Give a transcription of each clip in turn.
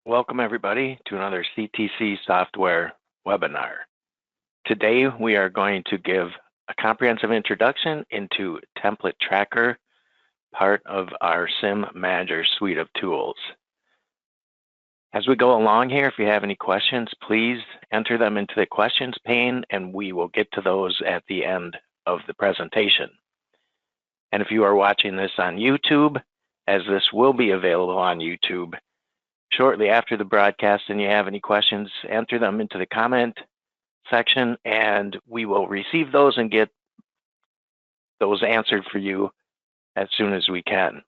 Welcome everybody to another CTC software webinar. Today we are going to give a comprehensive introduction into Template Tracker, part of our Sim Manager suite of tools. As we go along here, if you have any questions, please enter them into the questions pane and we will get to those at the end of the presentation. And if you are watching this on YouTube, as this will be available on YouTube shortly after the broadcast, and you have any questions, enter them into the comment section and we will receive those and get those answered for you as soon as we can.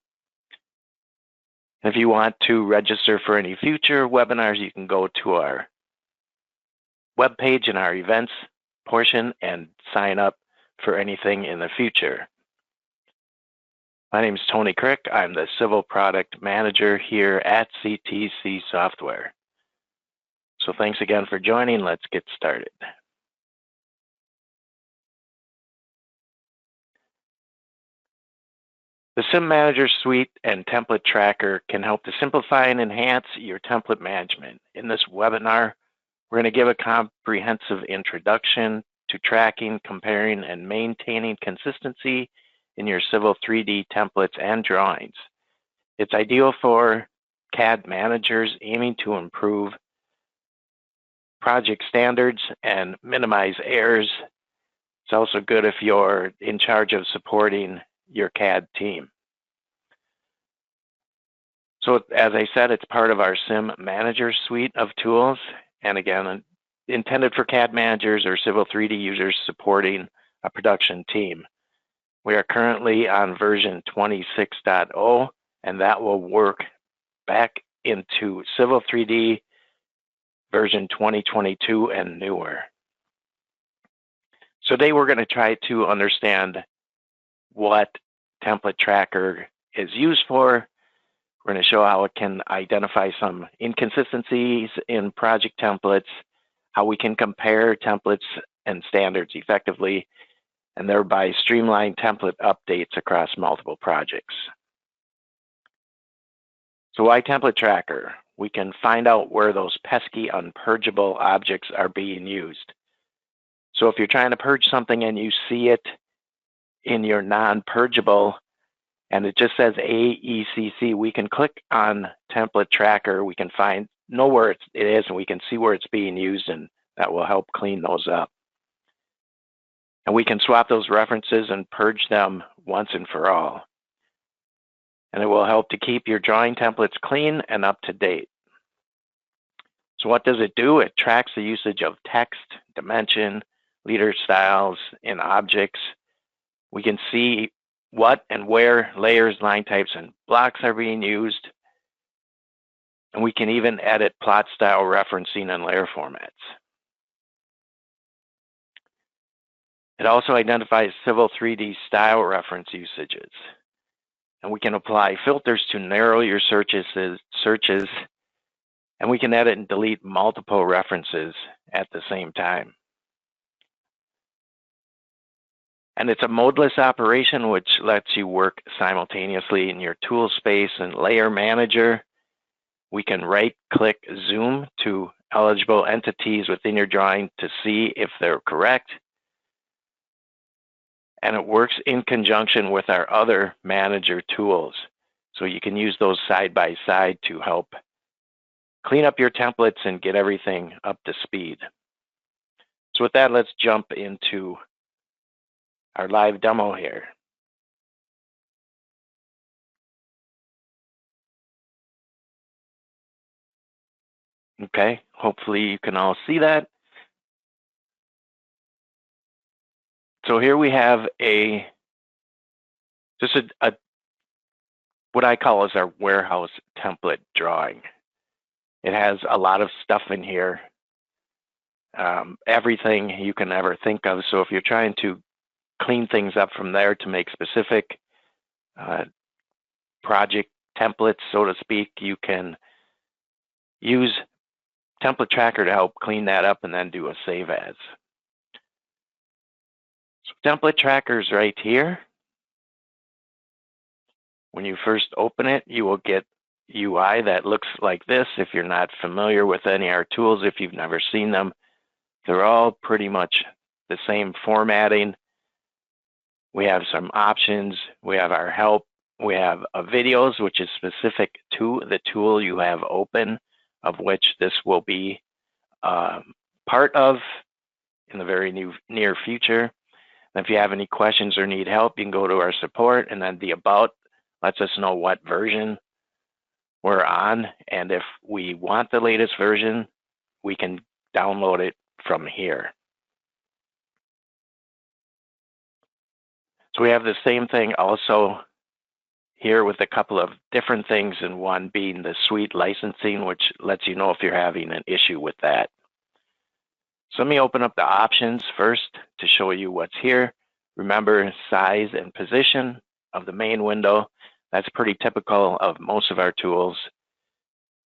If you want to register for any future webinars, you can go to our webpage in our events portion and sign up for anything in the future. My name is Tony Crick. I'm the Civil Product Manager here at CTC Software. So thanks again for joining. Let's get started. The Sim Manager Suite and Template Tracker can help to simplify and enhance your template management. In this webinar, we're going to give a comprehensive introduction to tracking, comparing, and maintaining consistency in your Civil 3D templates and drawings. It's ideal for CAD managers aiming to improve project standards and minimize errors. It's also good if you're in charge of supporting your CAD team. So as I said, it's part of our Sim Manager suite of tools. And again, intended for CAD managers or Civil 3D users supporting a production team. We are currently on version 26.0, and that will work back into Civil 3D version 2022 and newer. So today we're going to try to understand what Template Tracker is used for. We're going to show how it can identify some inconsistencies in project templates, how we can compare templates and standards effectively, and thereby streamline template updates across multiple projects. So why Template Tracker? We can find out where those pesky unpurgeable objects are being used. So if you're trying to purge something and you see it in your non-purgeable and it just says AECC, we can click on Template Tracker, we can know where it is, and we can see where it's being used, and that will help clean those up. And we can swap those references and purge them once and for all. And it will help to keep your drawing templates clean and up to date. So what does it do? It tracks the usage of text, dimension, leader styles in objects. We can see what and where layers, line types, and blocks are being used. And we can even edit plot style referencing and layer formats. It also identifies Civil 3D style reference usages. And we can apply filters to narrow your searches, and we can edit and delete multiple references at the same time. And it's a modeless operation which lets you work simultaneously in your tool space and layer manager. We can right-click zoom to eligible entities within your drawing to see if they're correct. And it works in conjunction with our other manager tools. So you can use those side by side to help clean up your templates and get everything up to speed. So with that, let's jump into our live demo here. Okay, hopefully you can all see that. So here we have just what I call is our warehouse template drawing. It has a lot of stuff in here, everything you can ever think of. So if you're trying to clean things up from there to make specific project templates, so to speak, you can use Template Tracker to help clean that up and then do a save as. So Template Tracker is right here. When you first open it, you will get UI that looks like this. If you're not familiar with any of our tools, if you've never seen them, they're all pretty much the same formatting. We have some options. We have our help. We have videos, which is specific to the tool you have open, of which this will be part of in the very near future. And if you have any questions or need help, you can go to our support, and then the about lets us know what version we're on. And if we want the latest version, we can download it from here. So we have the same thing also here with a couple of different things, and one being the suite licensing, which lets you know if you're having an issue with that. So let me open up the options first to show you what's here. Remember, size and position of the main window. That's pretty typical of most of our tools.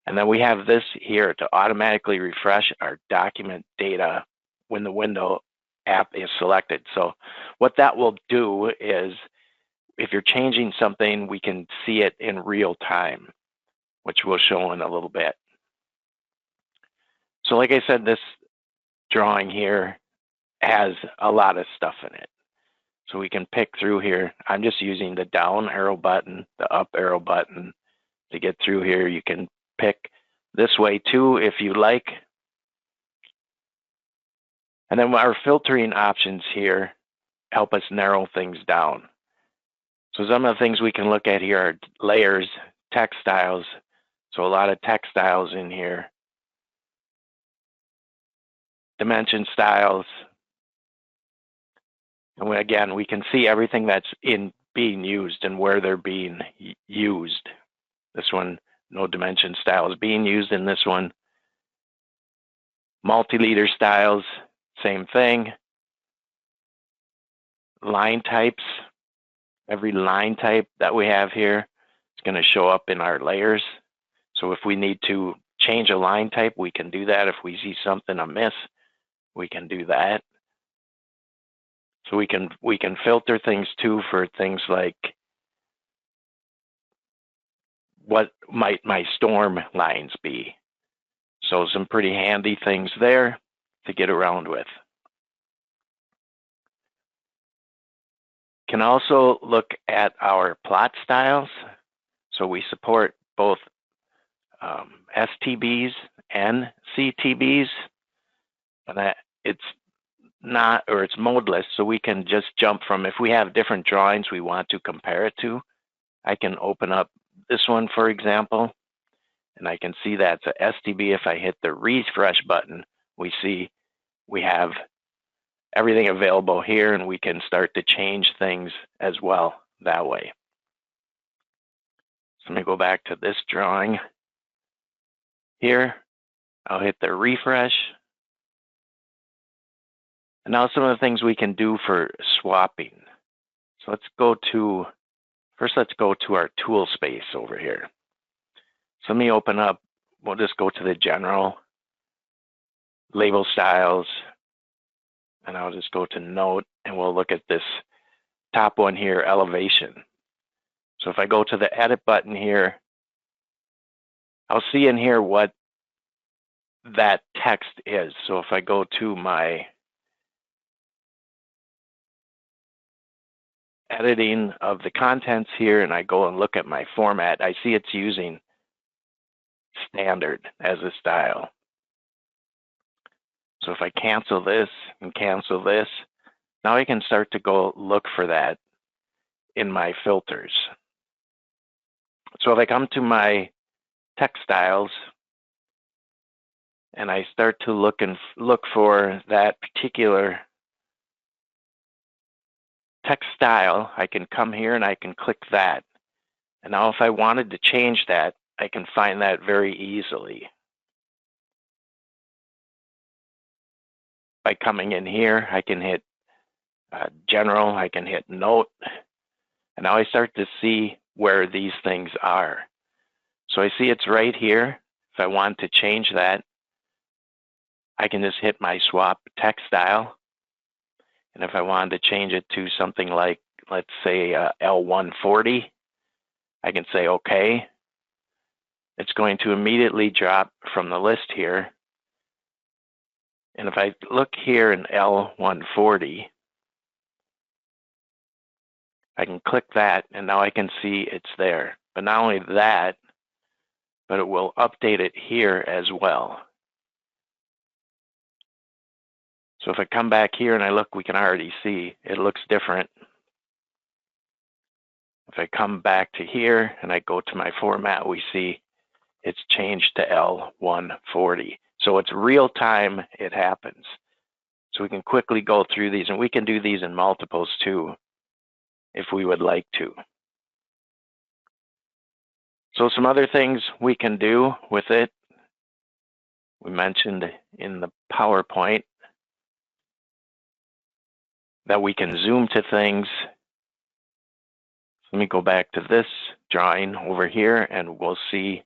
And then we have this here to automatically refresh our document data when the window app is selected. So what that will do is, if you're changing something, we can see it in real time, which we'll show in a little bit. So like I said, this drawing here has a lot of stuff in it. So we can pick through here. I'm just using the down arrow button, the up arrow button to get through here. You can pick this way too if you like. And then our filtering options here help us narrow things down. So some of the things we can look at here are layers, text styles. So a lot of text styles in here. Dimension styles. And again, we can see everything that's being used and where they're being used. This one, no dimension styles being used in this one. Multi-leader styles, same thing. Line types. Every line type that we have here is going to show up in our layers. So if we need to change a line type, we can do that. If we see something amiss, we can do that. So we can filter things too for things like, what might my storm lines be? So some pretty handy things there to get around with. Can also look at our plot styles. So we support both STBs and CTBs, and that it's modeless, so we can just jump from, if we have different drawings we want to compare it to, I can open up this one, for example, and I can see that's a STB. If I hit the refresh button, we see we have everything available here, and we can start to change things as well that way. So let me go back to this drawing here. I'll hit the refresh. And now some of the things we can do for swapping. So let's go to our tool space over here. So let me open up, we'll just go to the general, label styles, and I'll just go to note, and we'll look at this top one here, elevation. So if I go to the edit button here, I'll see in here what that text is. So if I go to my editing of the contents here, and I go and look at my format, I see it's using standard as a style. So if I cancel this and cancel this, now I can start to go look for that in my filters. So if I come to my text styles and I start to look for that particular text style, I can come here and I can click that. And now if I wanted to change that, I can find that very easily. By coming in here, I can hit general, I can hit note, and now I start to see where these things are. So I see it's right here. If I want to change that, I can just hit my swap text style. And if I wanted to change it to something like, let's say L140, I can say okay. it's going to immediately drop from the list here. And if I look here in L140, I can click that, and now I can see it's there. But not only that, but it will update it here as well. So if I come back here and I look, we can already see it looks different. If I come back to here and I go to my format, we see it's changed to L140. So it's real time, it happens. So we can quickly go through these, and we can do these in multiples too, if we would like to. So some other things we can do with it, we mentioned in the PowerPoint that we can zoom to things. Let me go back to this drawing over here, and we'll see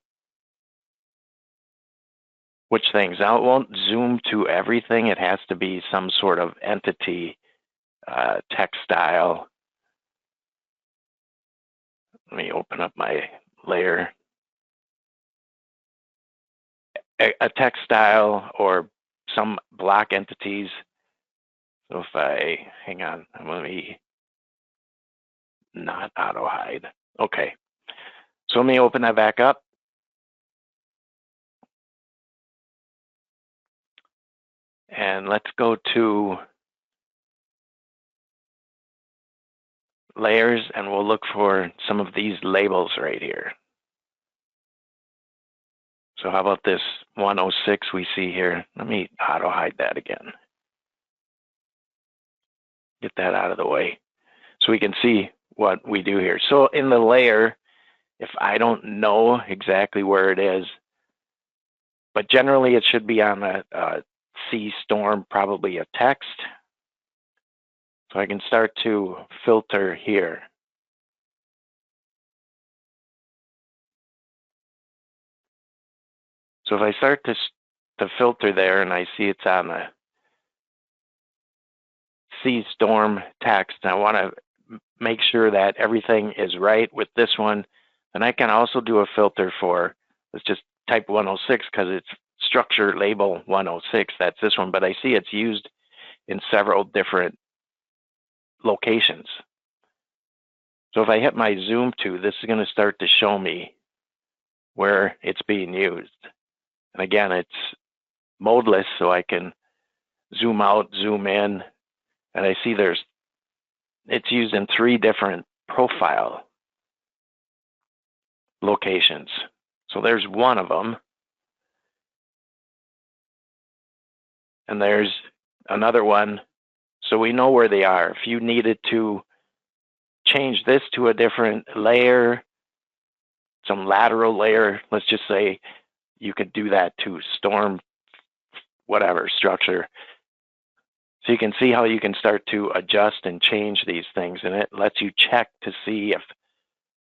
which things. Now it won't zoom to everything. It has to be some sort of entity, textile. Let me open up my layer. A textile or some block entities. So if I, hang on, let me not auto hide. Okay, so let me open that back up. And let's go to layers, and we'll look for some of these labels right here. So how about this 106 we see here? Let me auto hide that again. Get that out of the way so we can see what we do here. So in the layer, if I don't know exactly where it is, but generally it should be on a C storm, probably a text. So I can start to filter here. So if I start to filter there and I see it's on a C storm text, and I want to make sure that everything is right with this one, then I can also do a filter for, let's just type 106 because it's structure label 106, that's this one, but I see it's used in several different locations. So if I hit my zoom to, this is going to start to show me where it's being used. And again, it's modeless, so I can zoom out, zoom in, and I see it's used in 3 different profile locations. So there's one of them. And there's another one. So we know where they are. If you needed to change this to a different layer, some lateral layer, let's just say you could do that to storm, whatever, structure. So you can see how you can start to adjust and change these things, and it lets you check to see if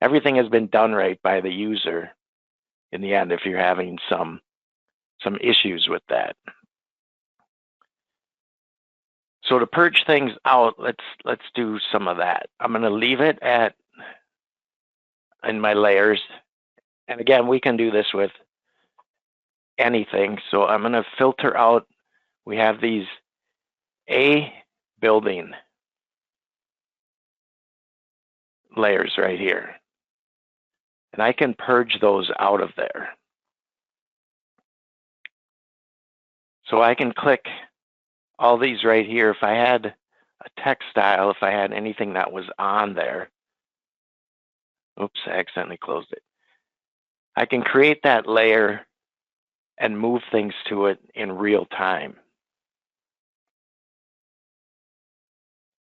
everything has been done right by the user in the end, if you're having some issues with that. So to purge things out, let's do some of that. I'm going to leave it in my layers. And again, we can do this with anything. So I'm going to filter out, we have these A building layers right here. And I can purge those out of there. So I can click all these right here. If I had a textile, if I had anything that was on there, oops, I accidentally closed it. I can create that layer and move things to it in real time.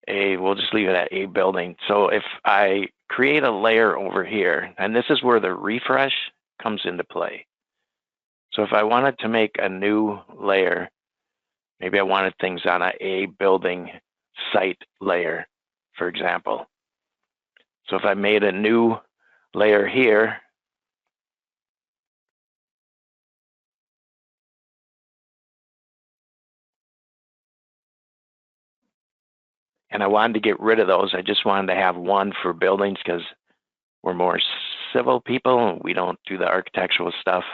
We'll just leave it at A building. So if I create a layer over here, and this is where the refresh comes into play. So if I wanted to make a new layer, maybe I wanted things on a building site layer, for example. So if I made a new layer here, and I wanted to get rid of those, I just wanted to have one for buildings because we're more civil people. We don't do the architectural stuff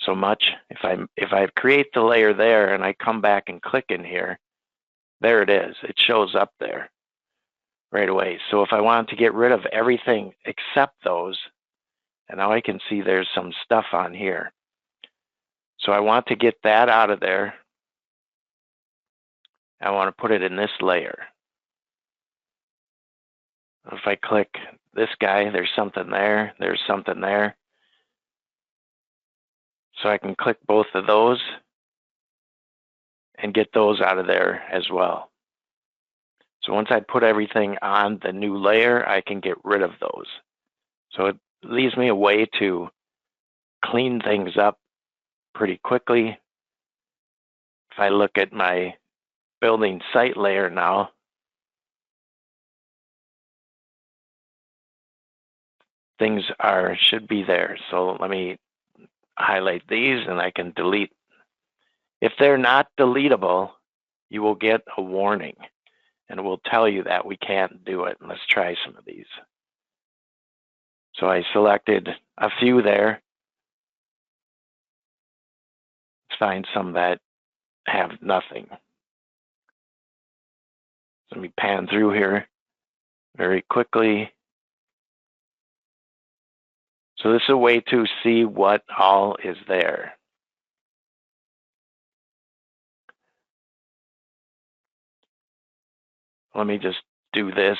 so much. If I create the layer there and I come back and click in here, there it is. It shows up there right away. So if I wanted to get rid of everything except those, and now I can see there's some stuff on here. So I want to get that out of there. I want to put it in this layer. If I click this guy, there's something there, there's something there. So I can click both of those and get those out of there as well. So once I put everything on the new layer, I can get rid of those. So it leaves me a way to clean things up pretty quickly. If I look at my building site layer now, things should be there. So let me highlight these and I can delete. If they're not deletable, you will get a warning and it will tell you that we can't do it. Let's try some of these. So I selected a few there. Let's find some that have nothing. Let me pan through here very quickly. So this is a way to see what all is there. Let me just do this,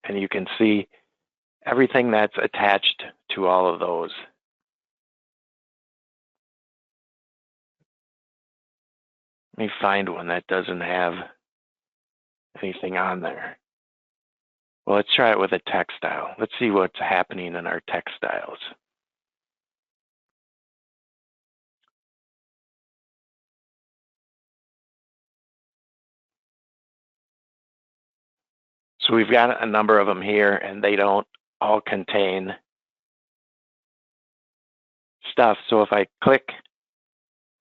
and you can see everything that's attached to all of those. Let me find one that doesn't have anything on there. Well, let's try it with a textile. Let's see what's happening in our textiles. So we've got a number of them here, and they don't all contain stuff. So if I click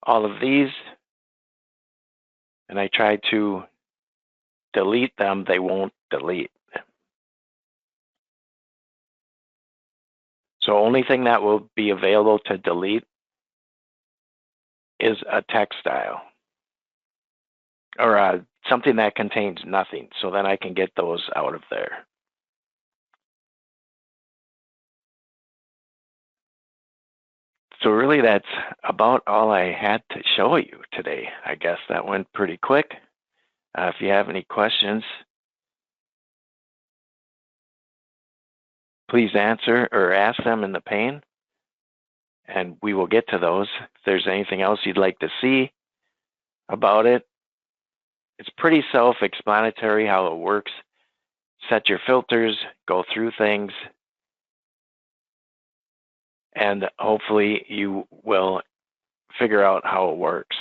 all of these and I try to delete them, they won't delete. So only thing that will be available to delete is a textile or something that contains nothing. So then I can get those out of there. So really that's about all I had to show you today. I guess that went pretty quick. If you have any questions, please answer or ask them in the pane, and we will get to those. If there's anything else you'd like to see about it, it's pretty self-explanatory how it works. Set your filters, go through things, and hopefully you will figure out how it works.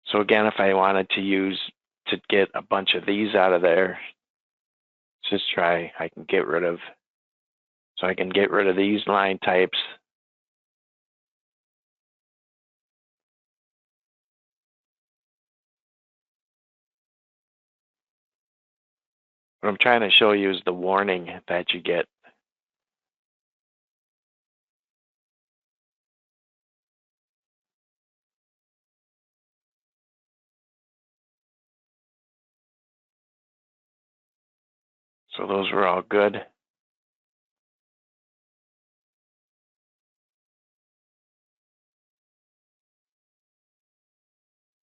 So again, if I wanted to get a bunch of these out of there, let's just try, I can get rid of these line types. What I'm trying to show you is the warning that you get. So those were all good.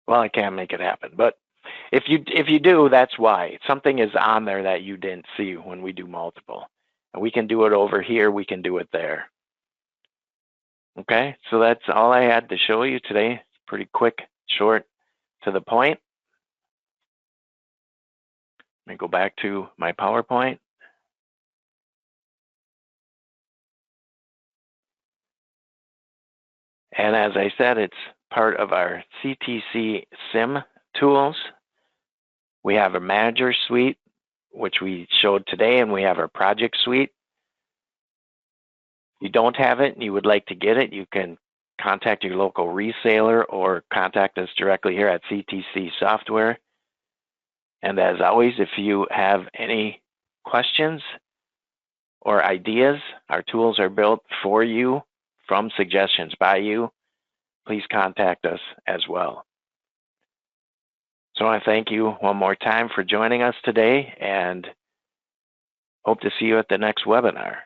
Well, I can't make it happen, but if you do, that's why. Something is on there that you didn't see when we do multiple. And we can do it over here, we can do it there. Okay, so that's all I had to show you today. It's pretty quick, short, to the point. Let me go back to my PowerPoint. And as I said, it's part of our CTC SIM tools. We have a manager suite, which we showed today, and we have our project suite. If you don't have it and you would like to get it, you can contact your local reseller or contact us directly here at CTC Software. And as always, if you have any questions or ideas, our tools are built for you from suggestions by you. Please contact us as well. So I thank you one more time for joining us today and hope to see you at the next webinar.